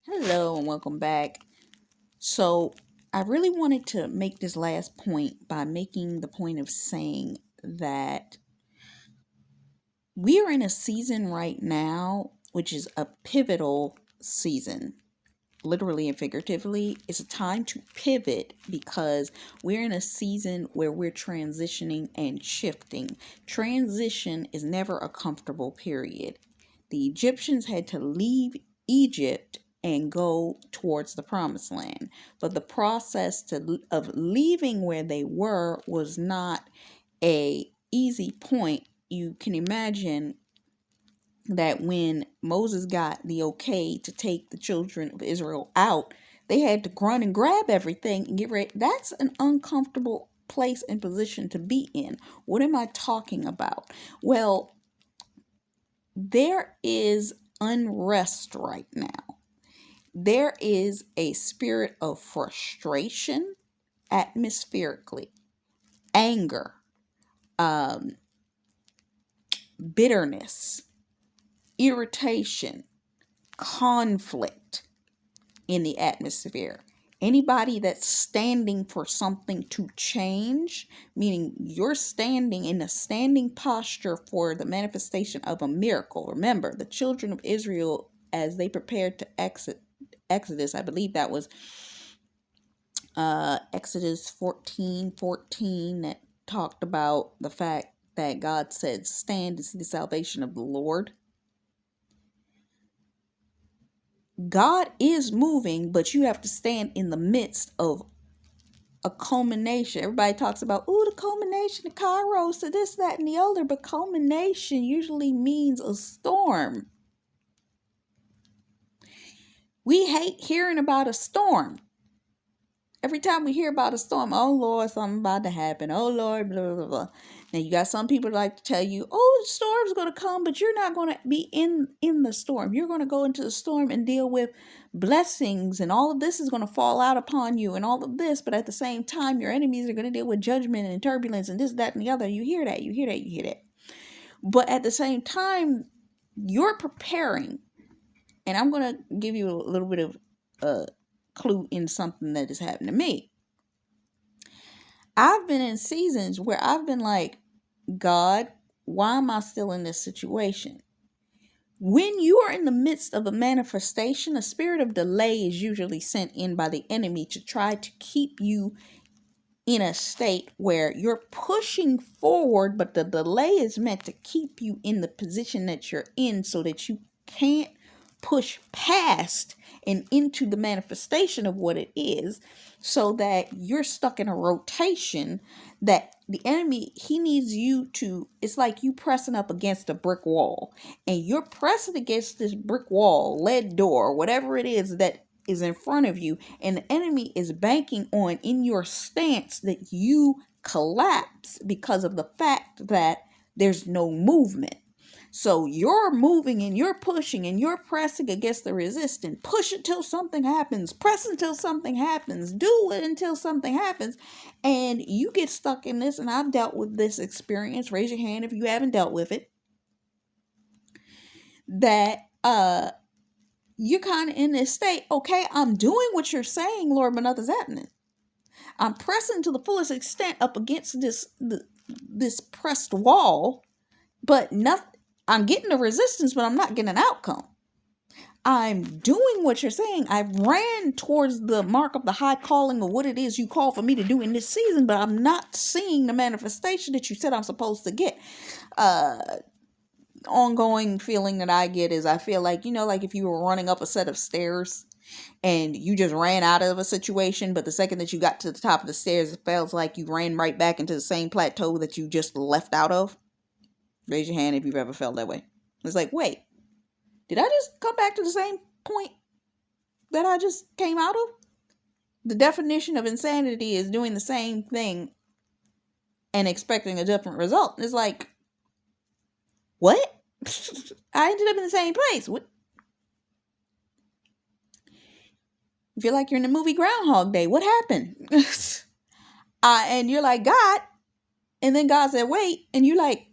Hello and welcome back. So, I really wanted to make this last point by making the point of saying that we are in a season right now, which is a pivotal season, literally and figuratively. It's a time to pivot because we're in a season where we're transitioning and shifting. Transition is never a comfortable period. The Egyptians had to leave Egypt and go towards the promised land. But the process of leaving where they were was not a easy point. You can imagine that when Moses got the okay to take the children of Israel out, they had to run and grab everything and get ready. That's an uncomfortable place and position to be in. What am I talking about? Well, there is unrest right now. There is a spirit of frustration, atmospherically, anger, bitterness, irritation, conflict in the atmosphere. Anybody that's standing for something to change, meaning you're standing in a standing posture for the manifestation of a miracle. Remember, the children of Israel, as they prepared to Exodus, I believe that was Exodus 14:14, that talked about the fact that God said, stand and see the salvation of the Lord. God is moving, but you have to stand in the midst of a culmination. Everybody talks about, the culmination, the kairos, to this, that, and the other, but culmination usually means a storm. We hate hearing about a storm. Every time we hear about a storm, oh Lord, something about to happen. Oh Lord, blah, blah, blah. Now you got some people like to tell you, oh, the storm's going to come, but you're not going to be in the storm. You're going to go into the storm and deal with blessings, and all of this is going to fall out upon you and all of this. But at the same time, your enemies are going to deal with judgment and turbulence and this, that, and the other. You hear that, you hear that, you hear that. But at the same time, you're preparing. And I'm going to give you a little bit of clue in something that has happened to me. I've been in seasons where I've been like, God, why am I still in this situation? When you are in the midst of a manifestation, a spirit of delay is usually sent in by the enemy to try to keep you in a state where you're pushing forward, but the delay is meant to keep you in the position that you're in so that you can't push past and into the manifestation of what it is, so that you're stuck in a rotation that the enemy, he needs you to, it's like you pressing up against a brick wall, and you're pressing against this brick wall, lead door, whatever it is that is in front of you, and the enemy is banking on in your stance that you collapse because of the fact that there's no movement. So you're moving and you're pushing and you're pressing against the resistance. Push until something happens. Press until something happens. Do it until something happens. And you get stuck in this. And I've dealt with this experience. Raise your hand if you haven't dealt with it. That you're kind of in this state. Okay, I'm doing what you're saying, Lord, but nothing's happening. I'm pressing to the fullest extent up against this pressed wall, but nothing. I'm getting the resistance, but I'm not getting an outcome. I'm doing what you're saying. I ran towards the mark of the high calling of what it is you call for me to do in this season, but I'm not seeing the manifestation that you said I'm supposed to get. Ongoing feeling that I get is I feel like, like if you were running up a set of stairs and you just ran out of a situation, but the second that you got to the top of the stairs, it feels like you ran right back into the same plateau that you just left out of. Raise your hand if you've ever felt that way. It's like, wait, did I just come back to the same point that I just came out of? The definition of insanity is doing the same thing and expecting a different result. It's like, what? I ended up in the same place. What? You feel like you're in the movie Groundhog Day. What happened? And you're like, God. And then God said, wait. And you're like,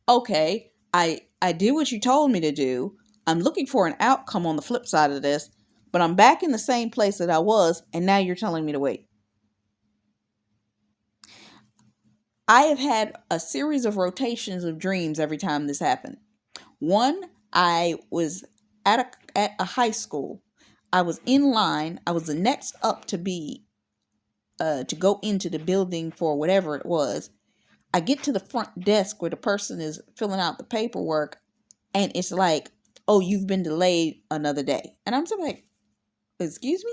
okay, I did what you told me to do. I'm looking for an outcome on the flip side of this, but I'm back in the same place that I was, and now you're telling me to wait. I have had a series of rotations of dreams every time this happened. One, I was at a high school. I was in line. I was the next up to go into the building for whatever it was. I get to the front desk where the person is filling out the paperwork, and it's like, "Oh, you've been delayed another day." And I'm just like, "Excuse me?"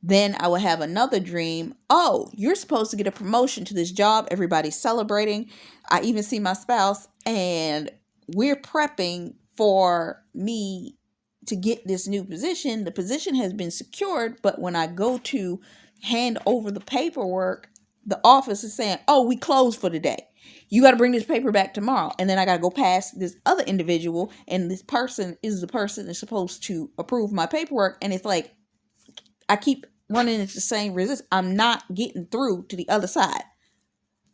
Then I would have another dream. "Oh, you're supposed to get a promotion to this job. Everybody's celebrating. I even see my spouse, and we're prepping for me to get this new position. The position has been secured, but when I go to hand over the paperwork, the office is saying, 'Oh, we closed for the day. You got to bring this paper back tomorrow.'" And then I got to go past this other individual, and this person is the person that's supposed to approve my paperwork. And it's like, I keep running into the same resistance. I'm not getting through to the other side.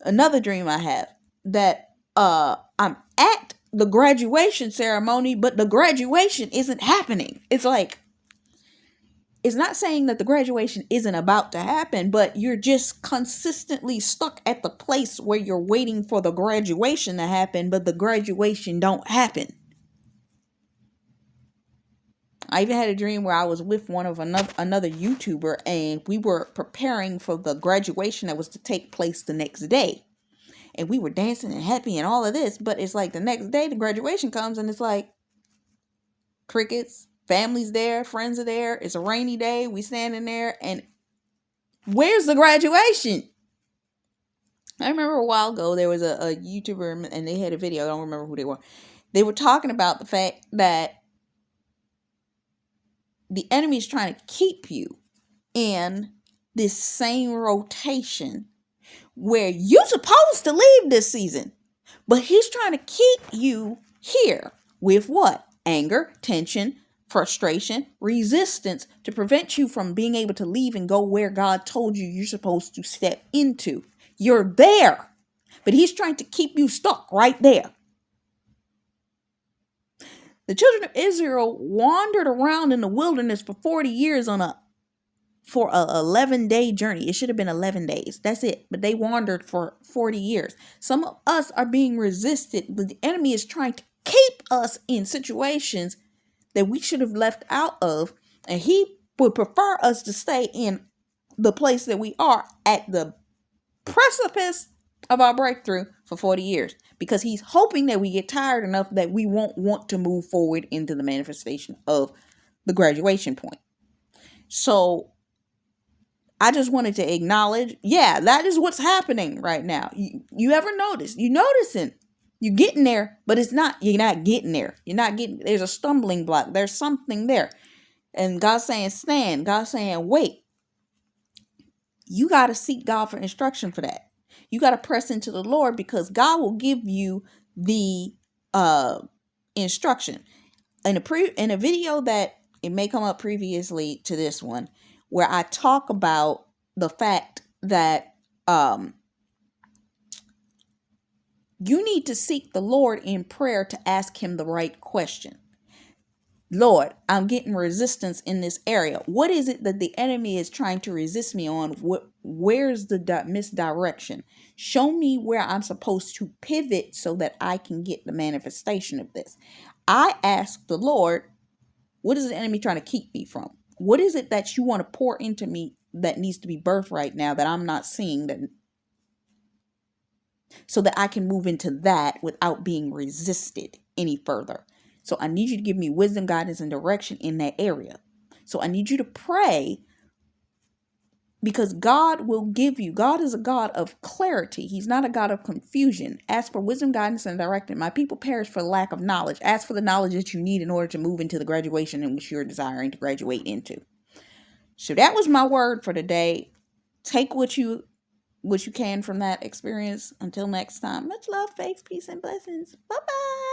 Another dream I have that I'm at the graduation ceremony, but the graduation isn't happening. It's like, it's not saying that the graduation isn't about to happen, but you're just consistently stuck at the place where you're waiting for the graduation to happen, but the graduation don't happen. I even had a dream where I was with one of another YouTuber, and we were preparing for the graduation that was to take place the next day. And we were dancing and happy and all of this, but it's like the next day the graduation comes, and it's like crickets, family's there, friends are there, it's a rainy day, we standing there, and where's the graduation? I remember a while ago there was a YouTuber, and they had a video, I don't remember who they were. They were talking about the fact that the enemy is trying to keep you in this same rotation where you're supposed to leave this season, but he's trying to keep you here with what? Anger, tension, frustration, resistance, to prevent you from being able to leave and go where God told you you're supposed to step into. You're there, but he's trying to keep you stuck right there. The children of Israel wandered around in the wilderness for 40 years for a 11-day journey. It should have been 11 days. That's it. But they wandered for 40 years. Some of us are being resisted, but the enemy is trying to keep us in situations that we should have left out of. And he would prefer us to stay in the place that we are at the precipice of our breakthrough for 40 years, because he's hoping that we get tired enough that we won't want to move forward into the manifestation of the graduation point. So I just wanted to acknowledge, yeah, that is what's happening right now. You ever notice? You noticing? You're getting there, but you're not getting there. There's a stumbling block. There's something there. And God's saying, stand. God's saying, wait. You got to seek God for instruction for that. You got to press into the Lord, because God will give you the instruction. In a video that it may come up previously to this one, where I talk about the fact that you need to seek the Lord in prayer to ask him the right question. Lord, I'm getting resistance in this area. What is it that the enemy is trying to resist me on? Where's the misdirection? Show me where I'm supposed to pivot so that I can get the manifestation of this. I ask the Lord, what is the enemy trying to keep me from? What is it that you want to pour into me that needs to be birthed right now that I'm not seeing, so that I can move into that without being resisted any further? So I need you to give me wisdom, guidance, and direction in that area. So I need you to pray, because God will give you. God is a God of clarity. He's not a God of confusion. Ask for wisdom, guidance, and direction. My people perish for lack of knowledge. Ask for the knowledge that you need in order to move into the graduation in which you're desiring to graduate into. So that was my word for today. Take what you can from that experience. Until next time, much love, faith, peace, and blessings. Bye-bye.